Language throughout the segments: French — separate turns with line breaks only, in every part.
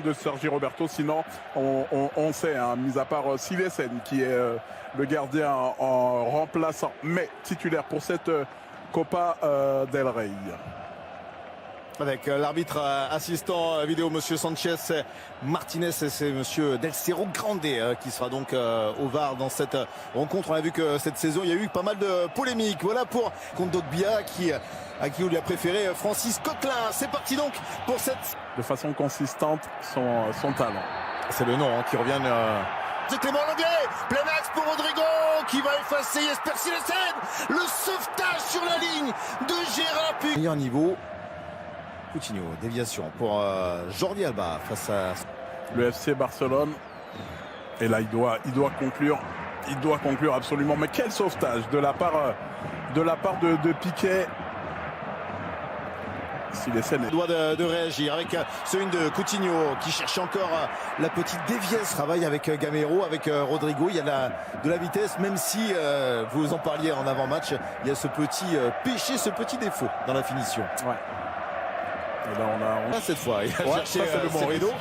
de Sergi Roberto, sinon on sait, hein, mis à part Silesen qui est le gardien en remplaçant, mais titulaire pour cette Copa del Rey.
Avec l'arbitre assistant vidéo, monsieur Sanchez Martinez, et c'est monsieur Del Cerro Grande qui sera donc au VAR dans cette rencontre. On a vu que cette saison, il y a eu pas mal de polémiques. Voilà pour Kondogbia à qui on lui a préféré Francis Coquelin. C'est parti donc pour cette...
De façon consistante, son talent.
C'est le nom qui revient... C'est Clément Lenglet, plein axe pour Rodrigo qui va effacer Jesper Silesen. Le sauvetage sur la ligne de Gérard Puig. Meilleur niveau. Coutinho, déviation pour Jordi Alba face à
le FC Barcelone. Et là, il doit conclure. Il doit conclure absolument. Mais quel sauvetage de la part de Piqué.
Il doit de réagir avec ce une de Coutinho qui cherche encore la petite déviesse. Travaille avec Gamero, avec Rodrigo. Il y a de la vitesse, même si vous en parliez en avant-match, il y a ce petit péché, ce petit défaut dans la finition.
Ouais. Et là, on a
cette fois, il a cherché le bon rideau.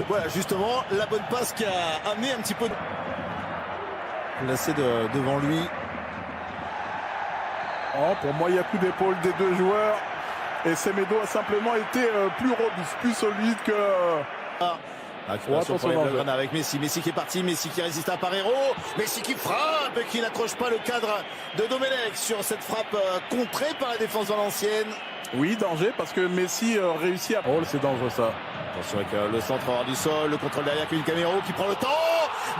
Voilà, justement, la bonne passe qui a amené un petit peu placé devant lui.
Oh, pour moi, il y a coup d'épaule des deux joueurs. Et Semedo a simplement été plus robuste, plus solide que...
Attention avec Messi qui est parti, Messi qui résiste à Parero, Messi qui frappe et qui n'accroche pas le cadre de Domenech sur cette frappe contrée par la défense valencienne.
Oui, danger parce que Messi réussit à... Oh, c'est dangereux ça.
Attention avec le centre hors du sol, le contrôle derrière Kevin Gamero qui prend le temps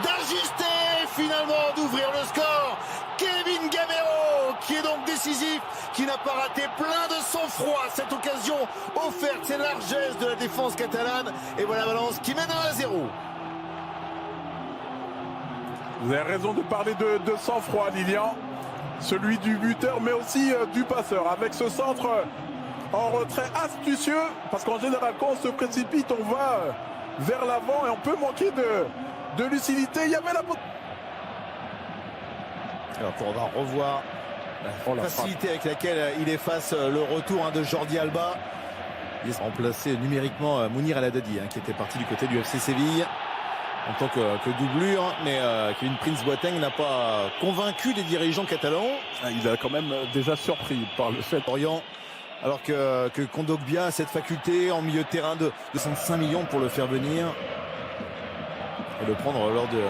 d'ajuster finalement, d'ouvrir le score. Kevin Gamero qui est donc décisif, qui n'a pas raté, plein de sang-froid cette occasion offerte, c'est largesse de la défense catalane. Et voilà Valence qui mène 1-0.
Vous avez raison de parler de sang-froid, Lilian. Celui du buteur mais aussi du passeur avec ce centre en retrait astucieux, parce qu'en général quand on se précipite on va vers l'avant et on peut manquer de lucidité. Il y avait la...
Alors on va revoir la facilité avec laquelle il efface le retour de Jordi Alba. Il est remplacé numériquement Mounir El Haddadi qui était parti du côté du FC Séville en tant que doublure, mais Kevin Prince Boateng n'a pas convaincu les dirigeants catalans.
Il a quand même déjà surpris par le fait
Orient, alors que Kondogbia a cette faculté en milieu de terrain de 65 millions pour le faire venir et le prendre lors de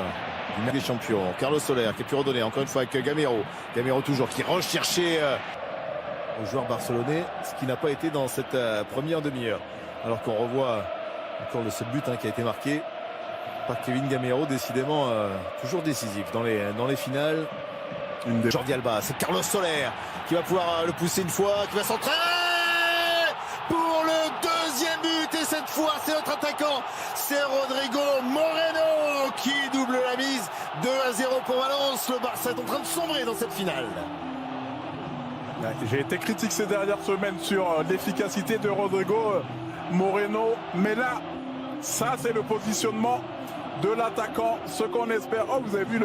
des champions. Carlos Soler qui a pu redonner encore une fois avec Gamero toujours qui recherchait au joueur barcelonais, ce qui n'a pas été dans cette première demi-heure. Alors qu'on revoit encore ce but qui a été marqué par Kevin Gamero, décidément toujours décisif dans les finales. Jordi Alba, c'est Carlos Soler qui va pouvoir le pousser une fois, qui va centrer pour le deuxième but, et cette fois c'est notre attaquant, c'est Rodrigo Moreno qui double la mise. 2-0 pour Valence. Le Barça est en train de sombrer dans cette finale.
J'ai été critique ces dernières semaines sur l'efficacité de Rodrigo Moreno, mais là ça c'est le positionnement de l'attaquant, ce qu'on espère. Oh, vous avez vu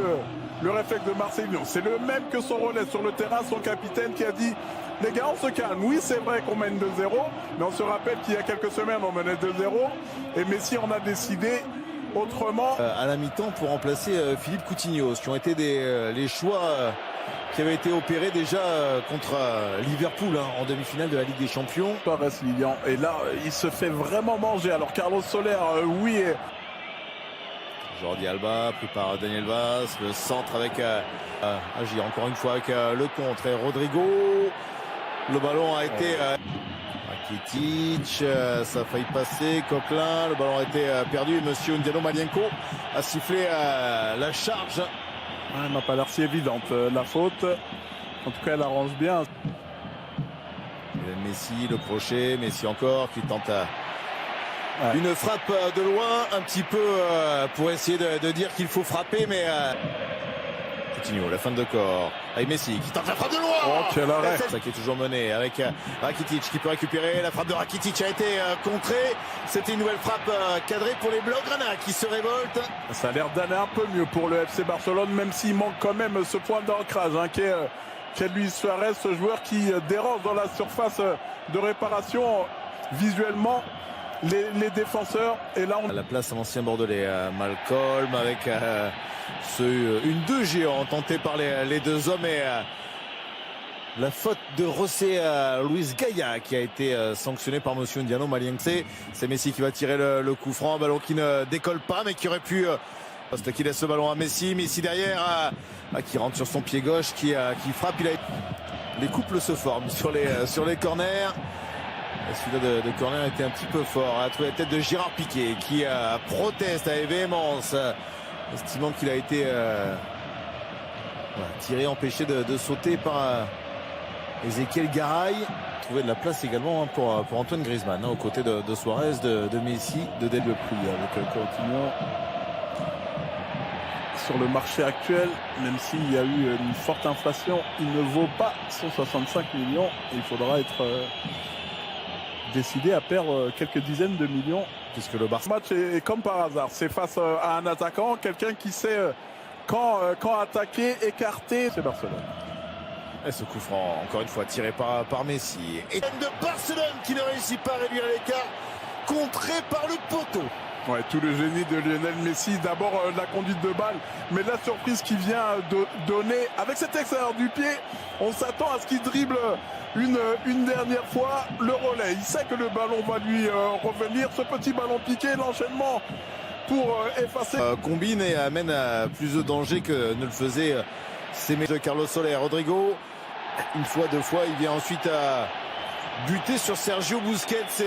le réflexe de Marcelinho, c'est le même que son relais sur le terrain, son capitaine qui a dit les gars on se calme. Oui c'est vrai qu'on mène 2-0, mais on se rappelle qu'il y a quelques semaines on menait 2-0 et Messi en a décidé autrement.
À la mi-temps pour remplacer Philippe Coutinho, ce qui ont été les choix qui avaient été opérés déjà contre Liverpool en demi-finale de la Ligue des Champions.
Torres Lilian, et là il se fait vraiment manger. Alors Carlos Soler, oui.
Jordi Alba pris par Daniel Vaz, le centre avec Agir encore une fois avec le contre et Rodrigo. Le ballon a été Rakitic, ça a failli passer, Coquelin, le ballon a été perdu. Monsieur Ndiano Malienko a sifflé la charge.
Elle m'a pas l'air si évidente la faute. En tout cas elle arrange bien.
Messi, le crochet, Messi encore qui tente une frappe de loin, un petit peu pour essayer de dire qu'il faut frapper, mais Coutinho, la fin de corps avec Messi qui tente la frappe de loin.
Oh, quel arrêt.
Ça qui est toujours mené avec Rakitic qui peut récupérer. La frappe de Rakitic a été contrée. C'était une nouvelle frappe cadrée pour les Blaugrana qui se révoltent.
Ça a l'air d'aller un peu mieux pour le FC Barcelone, même s'il manque quand même ce point d'ancrage qu'est Luis Suarez, ce joueur qui dérange dans la surface de réparation visuellement. les défenseurs. Et là, on...
À la place à l'ancien Bordelais, Malcolm avec une 2 géant tentée par les deux hommes et la faute de José Luis Gaya qui a été sanctionné par monsieur Ndiano Maliense. C'est Messi qui va tirer le coup franc, un ballon qui ne décolle pas mais qui aurait pu qui laisse le ballon à Messi. Messi derrière qui rentre sur son pied gauche, qui frappe. Les couples se forment sur les corners. Celui-là de corner était un petit peu fort. A trouvé la tête de Gérard Piqué qui proteste avec véhémence, estimant qu'il a été tiré, empêché de sauter par Ezequiel Garay. Trouver de la place également pour Antoine Griezmann aux côtés de Suarez, de Messi, de Del
prix avec Coutinho. Sur le marché actuel, même s'il y a eu une forte inflation, il ne vaut pas 165 millions. Et il faudra être décidé à perdre quelques dizaines de millions.
Puisque le Barça
match est comme par hasard. C'est face à un attaquant, quelqu'un qui sait quand attaquer, écarter. C'est Barcelone.
Et ce coup franc, encore une fois, tiré par Messi. Et de Barcelone qui ne réussit pas à réduire l'écart, contré par le poteau.
Ouais, tout le génie de Lionel Messi. D'abord la conduite de balle, mais la surprise qui vient de donner avec cet extérieur du pied. On s'attend à ce qu'il dribble une dernière fois le relais. Il sait que le ballon va lui revenir. Ce petit ballon piqué, l'enchaînement pour effacer.
Combine et amène à plus de danger que ne le faisait de Carlos Soler. Rodrigo, une fois, deux fois, il vient ensuite à buter sur Sergio Busquets. C'est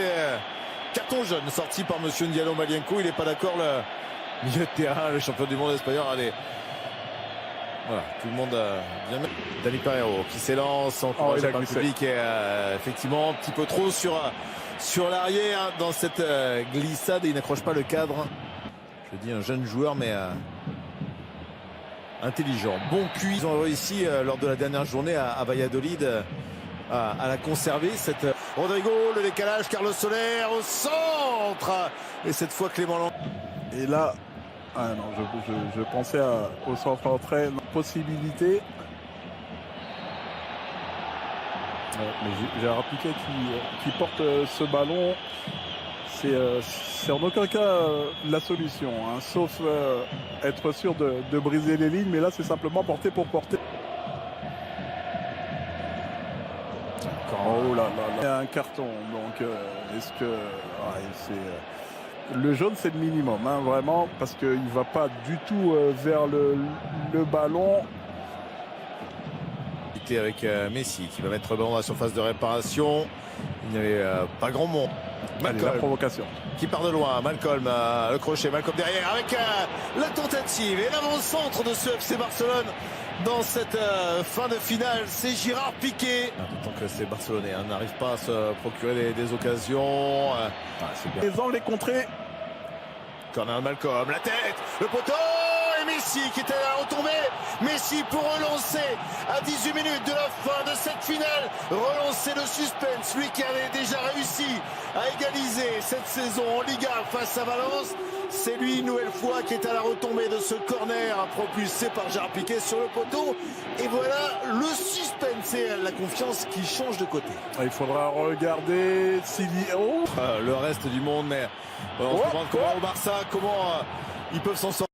carton jaune sorti par monsieur Ndiano Malienco. Il n'est pas d'accord, le milieu de terrain, le champion du monde espagnol. Allez, voilà, tout le monde a bien. Dani Pereiro qui s'élance, encouragé par le public et effectivement un petit peu trop sur l'arrière dans cette glissade et il n'accroche pas le cadre. Je dis un jeune joueur mais intelligent, bon QI. Ils ont réussi lors de la dernière journée à Valladolid à la conserver. Rodrigo, le décalage, Carlos Soler au centre et cette fois Clément Lang.
Et là, je pensais au centre entrée, possibilité. Mais Gérard Piqué qui porte ce ballon, c'est en aucun cas la solution, hein, sauf être sûr de briser les lignes. Mais là, c'est simplement porter pour porter. Oh là là, il y a un carton, donc est-ce que le jaune c'est le minimum, hein, vraiment, parce qu'il ne va pas du tout vers le ballon.
Avec Messi qui va mettre le ballon dans la surface de réparation. Il n'y avait pas grand monde.
Allez, la provocation
qui part de loin. Malcolm, le crochet, Malcolm derrière avec la tentative et l'avant-centre de ce FC Barcelone dans cette fin de finale. C'est Gérard Piqué. Tant que ces Barcelonais n'arrivent pas à se procurer des occasions.
C'est bien. Les contrées.
Corner Malcolm, la tête, le poteau et Messi qui était à la retombée. Messi pour relancer à 18 minutes de la fin de cette finale. Relancer le suspense, lui qui avait déjà réussi à égaliser cette saison en Liga face à Valence. C'est lui une nouvelle fois qui est à la retombée de ce corner propulsé par Gérard Piqué sur le poteau. Et voilà le suspense et la confiance qui change de côté.
Il faudra regarder s'il y a...
le reste du monde, mais on se demande comment au Barça, comment ils peuvent s'en sortir.